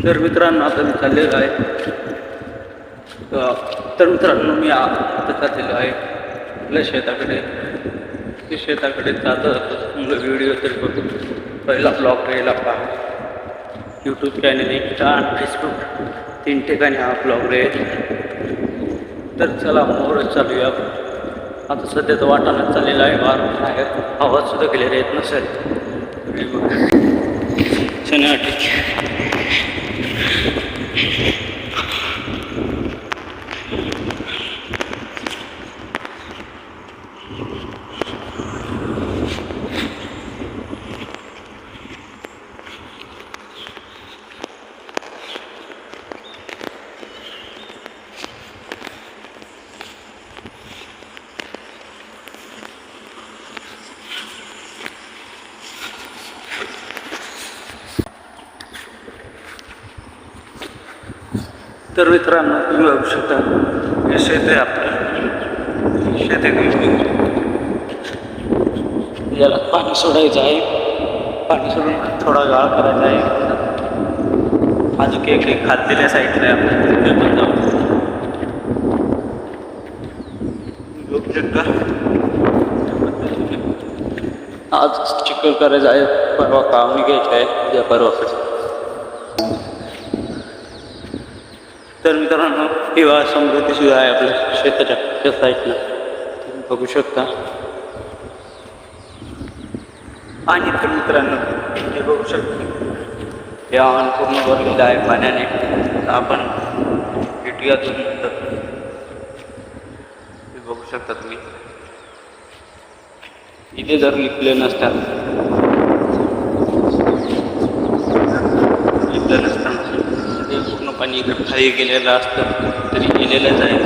तर मित्रांनो आता मी चाललेलो आहे. तर मित्रांनो मी आता चाललेलो आहे आपल्या शेताकडे. ते शेताकडे जातो व्हिडिओ तर बघू. पहिला ब्लॉग राहिला पहा. यूट्यूब चॅनल, इंस्टा आणि फेसबुक 3 ठिकाणी हा ब्लॉग राहील. तर चला मोरच चालूया. आता सध्या तर वाटाणा चाललेला आहे. वारा आहे, आवाज सुद्धा क्लिअर येत नसेल. शनिवारी तर मित्रांनो तुम्ही बघू शकता हे शेत आहे आपलं. शेत आहे, याला पाणी सोडायचं आहे. पाणी सोडून थोडा गाळ करायचा आहे. अजून एक खात दिल्या साईडला आहे आपण, तिथे पण जाऊ बघू शकता. आज चिखल करायचं आहे, परवा कामही घ्यायचं आहे, उद्या परवाकडे. तर मित्रांनो हिवाळा समृद्धी सुद्धा आहे आपल्या शेताच्या साईडला, तुम्ही बघू शकता. आणि तर मित्रांनो हे बघू शकता हे आव्हान पूर्ण भरलेलं आहे पाण्याने. आपण भेटूया 2 मिनिटात. हे बघू शकता तुम्ही, इथे जर लिपले नसतात पूर्ण पाणी इकडे खाली गेलेलं असतं तरी गेलेलंच आहे.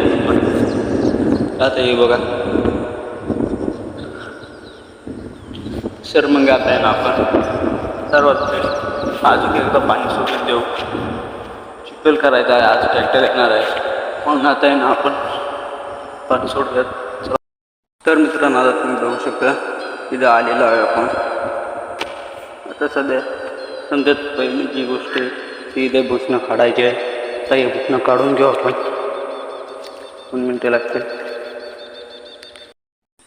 आता हे बघा सर, मग आता आहे ना आपण सर्वात अजून एकदा पाणी सोडून देऊ. चिखल करायचा आहे, आज ट्रॅक्टर येणार आहे म्हणून आता आहे ना आपण पाणी सोडूयात. तर मित्रांनो आता तुम्ही बघू शकता तिथं आलेलो आहे आपण. आता समजत पहिली जी गोष्ट आहे ती इथे भुसणं काढायची आहे. तर हे भुसणं काढून घेऊ आपण, 2 मिनटं लागतील.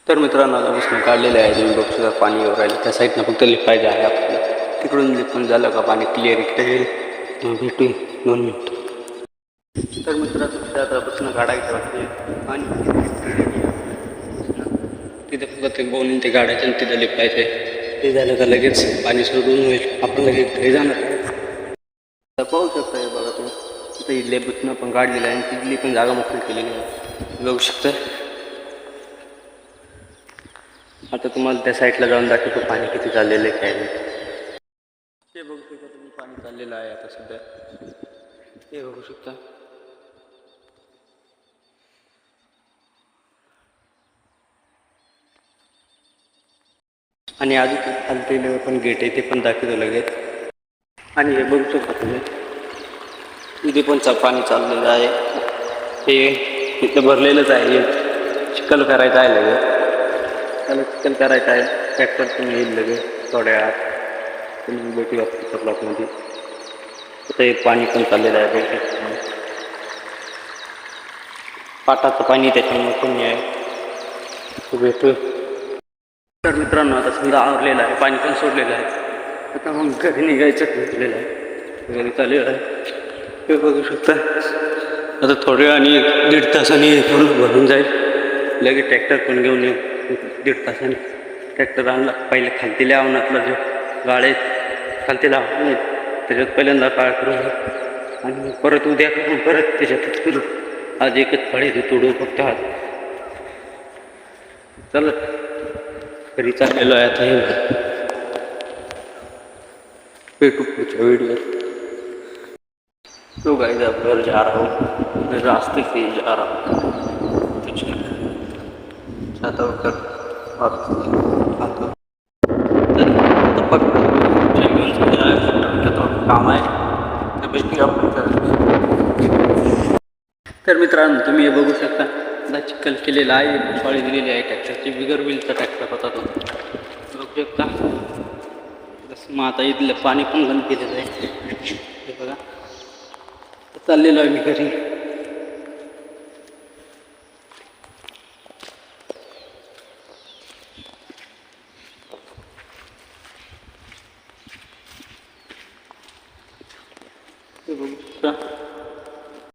तर मित्रांनो आता भुसणं काढलेलं आहे. तुम्ही बघू शकता पाणी येऊ राहिलं. त्या साईडनं फक्त लिपायचं आहे आपल्याला. तिकडून लिपून झालं का पाणी क्लिअर इकडे येईल. भेटू 2 मिनटं. तर मित्रांनो आता भुसणं काढायचं वाटते आणि तिथे फक्त ते बोलून ते गाडायचं आणि तिथं लिपायचं आहे. ते झालं का लगेच पाणी सोडून होईल. आपण लगेच घरी जाणार आहे. तर पाहू शकता हे बघा तुम्ही, तिथे इथले भुसणं पण काढलेलं आहे आणि तिथली पण जागा मोकळी केलेली आहे, बघू शकता. आता तुम्हाला त्या साईडला जाऊन दाखवतो पाणी किती चाललेलं आहे काय नाही. ते बघू शकता तुम्ही, पाणी चाललेलं आहे आता सध्या. ते बघू शकता. आणि अजून खालते पण गेट आहे, ते पण दाखवतो लगेच. आणि हे बघू शकता तुम्ही, इथे पण पाणी चाललेलं आहे. हे इथं भरलेलंच आहे. चिखल करायचं आहे लगेच. त्याला चिखल करायचं आहे. ट्रॅक्टर पण येईल लगेच थोड्या वेळात. तुम्ही भेटूया पुढच्या ब्लॉकमध्ये. तिथं हे पाणी पण चाललेलं आहे बघू शकता. पाटाचं पाणी त्याच्यामुळे कमी आहे. भेटू. तर मित्रांनो आता समजा आवरलेलं आहे, पाणी पण सोडलेलं आहे. आता मग घरी निघायचं ठरलेलं आहे. घरी चाललेलं आहे हे बघू शकता. आता थोड्या आणि 1-1.5 तासाने पूर्ण भरून जाईल. लगेच ट्रॅक्टर पण घेऊन येऊ. 1-1.5 तासाने ट्रॅक्टर आणला. पहिले खालती लावणातला जो गाळे खालती लावून त्याच्यात पहिल्यांदा काळ करून आणि परत उद्या करून परत त्याच्यातच करू. आज एकच फळे ते तोडू फक्त. आज चला घरी चाललेलो आहे आता. हे भेटू पुढच्या व्हिडिओत. तो गाइस अब घर जा रहा हूँ, मैं रास्ते से ही जा रहा हूँ. कुछ चाहता हूँ कर वापस आता. काम आहे तर भेटूया आपण. तर मित्रांनो तुम्ही हे बघू शकता, आता चिखल केलेला आहे, पाळी दिलेली आहे ट्रॅक्टरची. बिगर व्हीलचा ट्रॅक्टर होता तो, बघू शकता. मग आता इथलं पाणी पण बंद केलेलं आहे हे बघा. चाललेलो आहे मी घरी. हे बघू शकता.